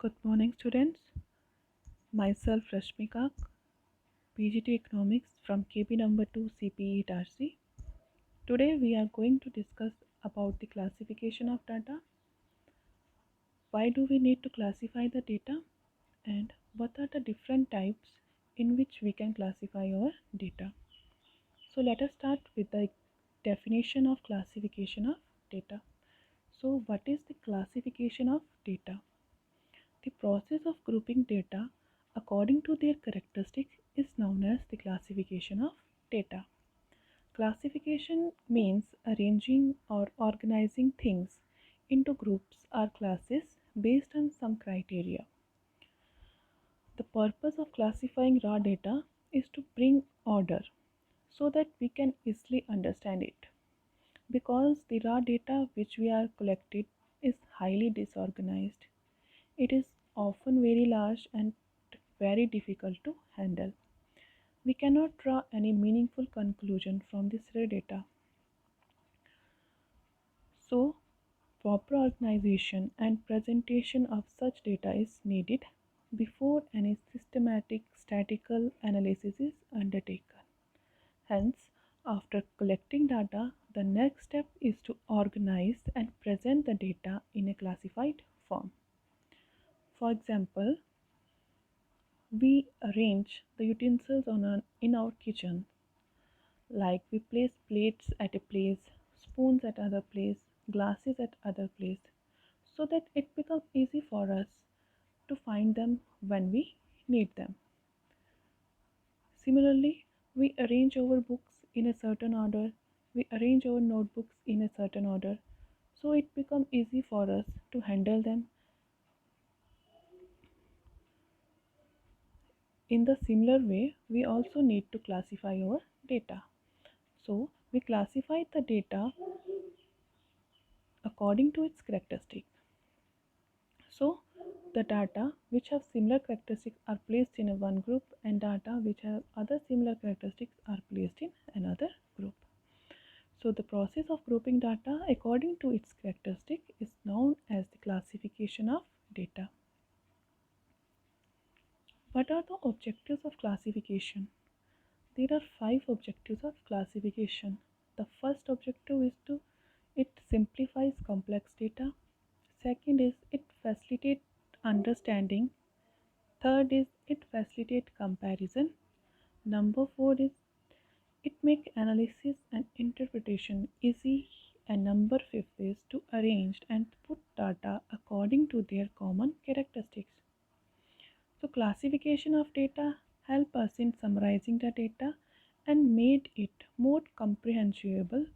Good morning, students. Myself, Rashmika, PGT Economics from KB number 2 CPE Tarsi. Today, we are going to discuss about the classification of data. Why do we need to classify the data? And what are the different types in which we can classify our data? So, let us start with the definition of classification of data. So, what is the classification of data? The process of grouping data according to their characteristics is known as the classification of data. Classification means arranging or organizing things into groups or classes based on some criteria. The purpose of classifying raw data is to bring order so that we can easily understand it. Because the raw data which we are collected is highly disorganized, it is often very large and very difficult to handle. We cannot draw any meaningful conclusion from this raw data. So, proper organization and presentation of such data is needed before any systematic statistical analysis is undertaken. Hence, after collecting data, the next step is to organize and present the data in a classified form. For example, we arrange the utensils in our kitchen, like we place plates at a place, spoons at other place, glasses at other place, so that it becomes easy for us to find them when we need them. Similarly, we arrange our books in a certain order, we arrange our notebooks in a certain order, so it becomes easy for us to handle them. In the similar way, we also need to classify our data. So, we classify the data according to its characteristics. So, the data which have similar characteristics are placed in a one group, and data which have other similar characteristics are placed in another group. So, the process of grouping data according to its characteristic is known as the classification of data. What are the objectives of classification? There are 5 objectives of classification. The first objective is to it simplifies complex data. Second is it facilitates understanding. Third is it facilitates comparison. Number 4 is it makes analysis and interpretation easy. And number 5 is to arrange and put data according to their common characteristics. So classification of data help us in summarizing the data and made it more comprehensible.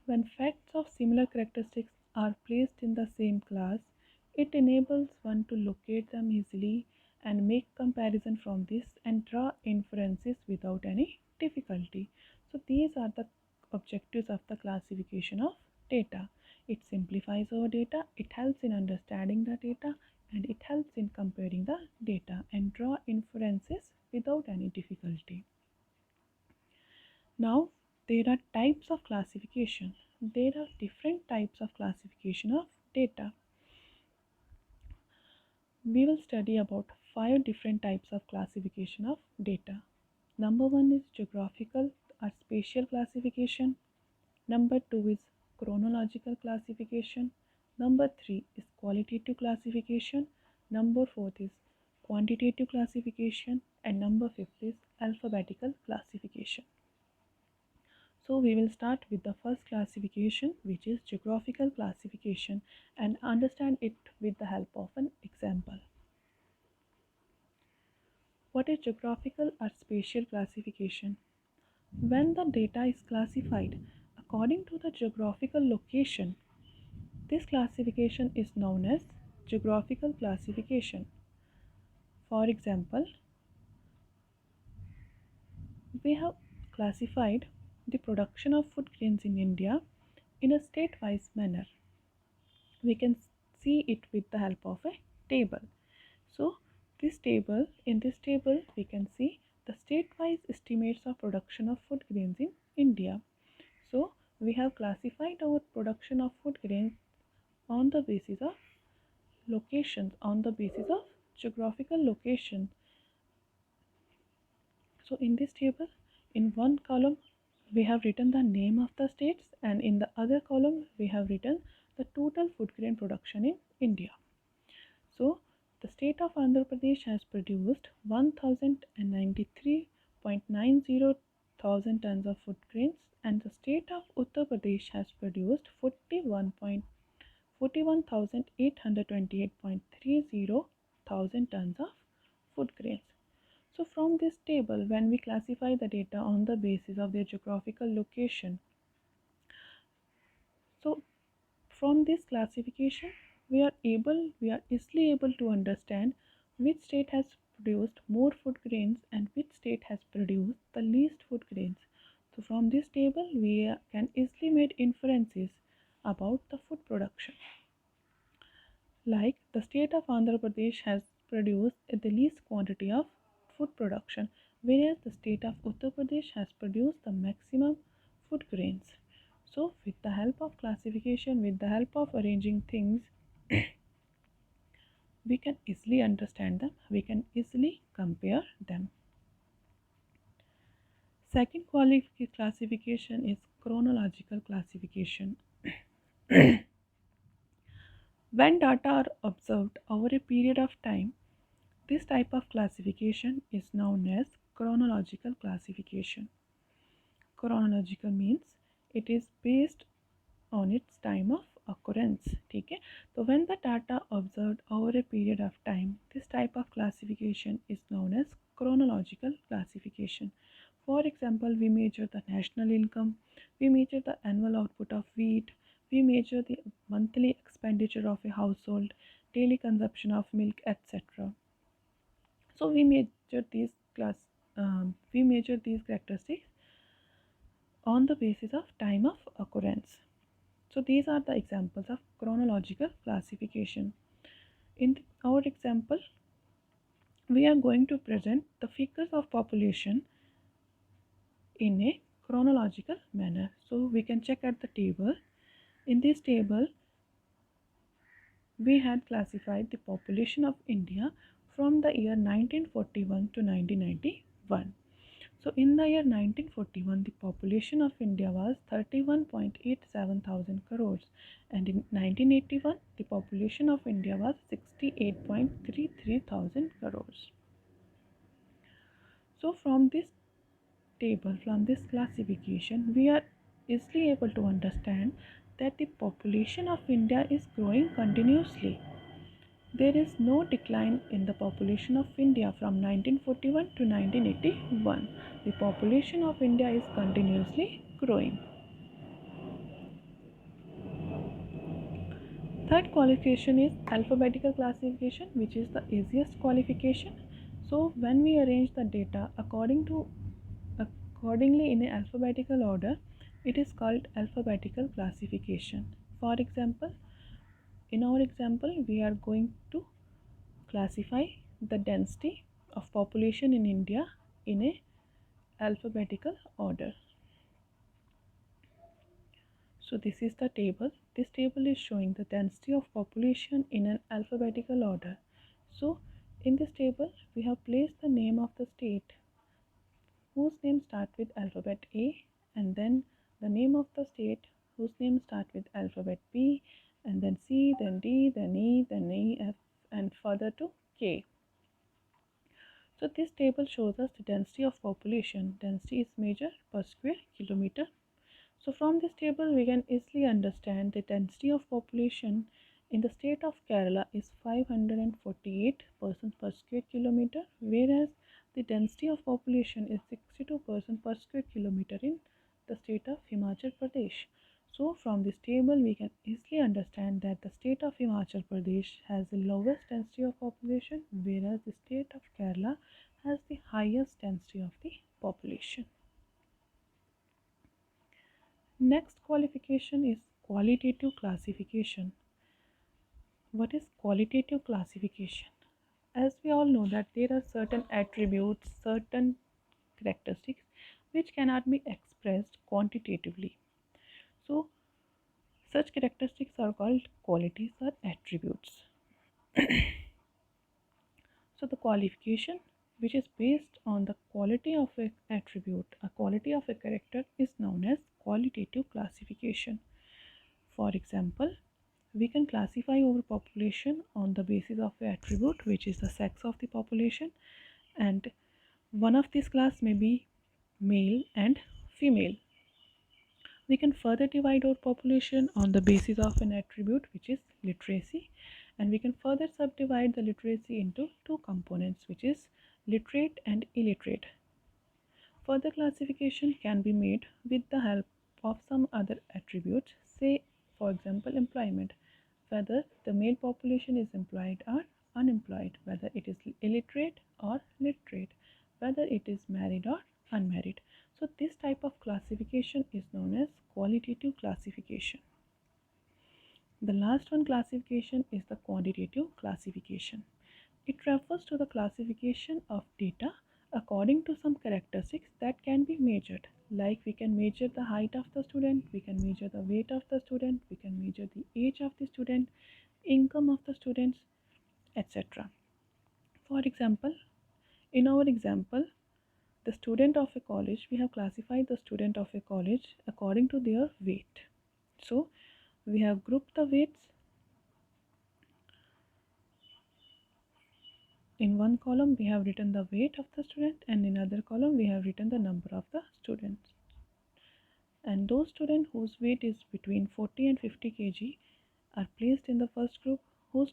When facts of similar characteristics are placed in the same class, it enables one to locate them easily and make comparison from this and draw inferences without any difficulty. So these are the objectives of the classification of data. It simplifies our data, it helps in understanding the data, and it helps in comparing the data and draw inferences without any difficulty. Now, there are types of classification. There are different types of classification of data. We will study about 5 different types of classification of data. Number 1 is geographical or spatial classification. Number 2 is chronological classification. Number 3 is qualitative classification. Number 4 is quantitative classification. And number 5 is alphabetical classification. So we will start with the first classification, which is geographical classification, and understand it with the help of an example. What is geographical or spatial classification? When the data is classified according to the geographical location, this classification is known as geographical classification. For example, we have classified the production of food grains in India in a state-wise manner. We can see it with the help of a table. So in this table we can see the state-wise estimates of production of food grains in India. So we have classified our production of food grains on the basis of locations on the basis of geographical location. So in this table, in one column we have written the name of the states, and in the other column we have written the total food grain production in India. So the state of Andhra Pradesh has produced 1093.90 thousand tons of food grains, and the state of Uttar Pradesh has produced 41,828.30 thousand tons of food grains. So from this table, when we classify the data on the basis of their geographical location, so from this classification, we are easily able to understand which state has produced more food grains and which state has produced the least food grains. So from this table, we can easily make inferences about the food production. Like the state of Andhra Pradesh has produced the least quantity of food production, whereas the state of Uttar Pradesh has produced the maximum food grains. So, with the help of classification, with the help of arranging things, we can easily understand them, we can easily compare them. Second classification is chronological classification. When data are observed over a period of time, this type of classification is known as chronological classification. Chronological means it is based on its time of occurrence. ठीक है, तो when the data observed over a period of time, this type of classification is known as chronological classification. For example, we measure the national income, we measure the annual output of wheat, we measure the monthly expenditure of a household, daily consumption of milk, etc. So we measure these characteristics on the basis of time of occurrence. So these are the examples of chronological classification. In our example, we are going to present the figures of population in a chronological manner. So we can check at the table. In this table, we had classified the population of India from the year 1941 to 1991. So in the year 1941, the population of India was 31.87 thousand crores, and in 1981, the population of India was 68.33 thousand crores. So from this table, from this classification, we are easily able to understand that the population of India is growing continuously. There is no decline in the population of India from 1941 to 1981. The population of India is continuously growing. Third qualification is alphabetical classification, which is the easiest qualification. So when we arrange the data accordingly in a alphabetical order, it is called alphabetical classification. For example, in our example, we are going to classify the density of population in India in a alphabetical order. So this is the table. This table is showing the density of population in an alphabetical order. So in this table, we have placed the name of the state whose name starts with alphabet A, and then the name of the state whose name starts with alphabet B, and then C, then D, then E, then E, F, and further to K. So this table shows us the density of population. Density is measured per square kilometer. So from this table, we can easily understand the density of population in the state of Kerala is 548 persons per square kilometer, whereas the density of population is 62 persons per square kilometer in the state of Himachal Pradesh. So from this table, we can easily understand that the state of Himachal Pradesh has the lowest density of population, whereas the state of Kerala has the highest density of the population. Next qualification is qualitative classification. What is qualitative classification? As we all know that there are certain attributes, certain characteristics which cannot be expressed quantitatively. So such characteristics are called qualities or attributes. So the qualification, which is based on the quality of an attribute, a quality of a character, is known as qualitative classification. For example, we can classify our population on the basis of an attribute, which is the sex of the population, and one of these class may be male and female. We can further divide our population on the basis of an attribute, which is literacy, and we can further subdivide the literacy into two components, which is literate and illiterate. Further classification can be made with the help of some other attributes, say for example employment, whether the male population is employed or unemployed, whether it is illiterate or literate, whether it is married or unmarried. So this type of classification is known as qualitative classification. The last one classification is the quantitative classification. It refers to the classification of data according to some characteristics that can be measured. Like we can measure the height of the student, we can measure the weight of the student, we can measure the age of the student, income of the students, etc. For example, in our example, the student of a college, we have classified the student of a college according to their weight. So we have grouped the weights. In one column we have written the weight of the student, and in other column we have written the number of the students. And those students whose weight is between 40 and 50 kg are placed in the first group. The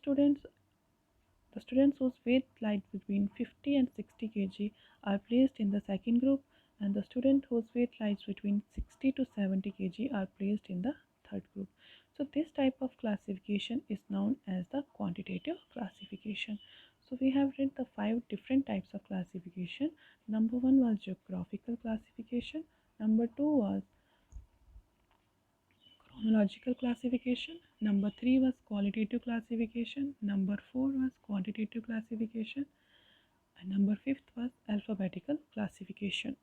students whose weight lies between 50 and 60 kg are placed in the second group, and the student whose weight lies between 60 to 70 kg are placed in the third group. So this type of classification is known as the quantitative classification. So we have read the 5 different types of classification. Number 1 was geographical classification. Number 2 was chronological classification. Number 3 was qualitative classification. Number 4 was quantitative classification. And number 5th was alphabetical classification.